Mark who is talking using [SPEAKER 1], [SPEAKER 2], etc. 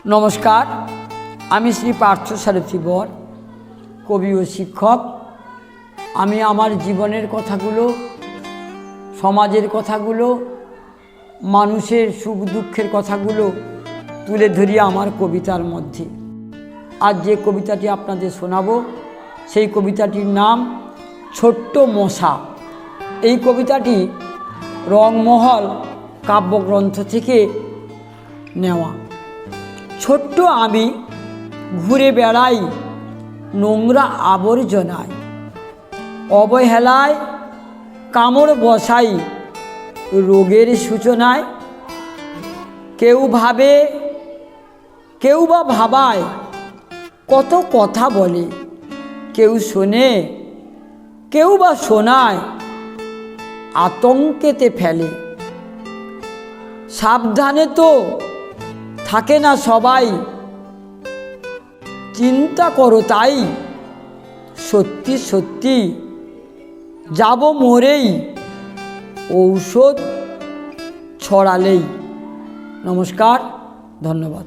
[SPEAKER 1] নমস্কার, আমি শ্রী পার্থসারথী বর, কবি ও শিক্ষক। আমি আমার জীবনের কথাগুলো, সমাজের কথাগুলো, মানুষের সুখ দুঃখের কথাগুলো তুলে ধরি আমার কবিতার মধ্যে। আজ যে কবিতাটি আপনাদের শোনাবো সেই কবিতাটির নাম ছোট্ট মশা। এই কবিতাটি রংমহল কাব্যগ্রন্থ থেকে নেওয়া। ছোট্ট আমি ঘুরে বেড়াই নোংরা আবর্জনায়, অবহেলায় কামড় বসাই রোগের সূচনায়। কেউ ভাবে, কেউ বা ভাবায়, কত কথা বলে, কেউ শোনে, কেউ বা শোনায়, আতঙ্কেতে ফেলে। সাবধানে তো থাকে না সবাই, চিন্তা করো তাই, সত্যি সত্যি যাব মরেই ঔষধ ছড়ালেই। নমস্কার, ধন্যবাদ।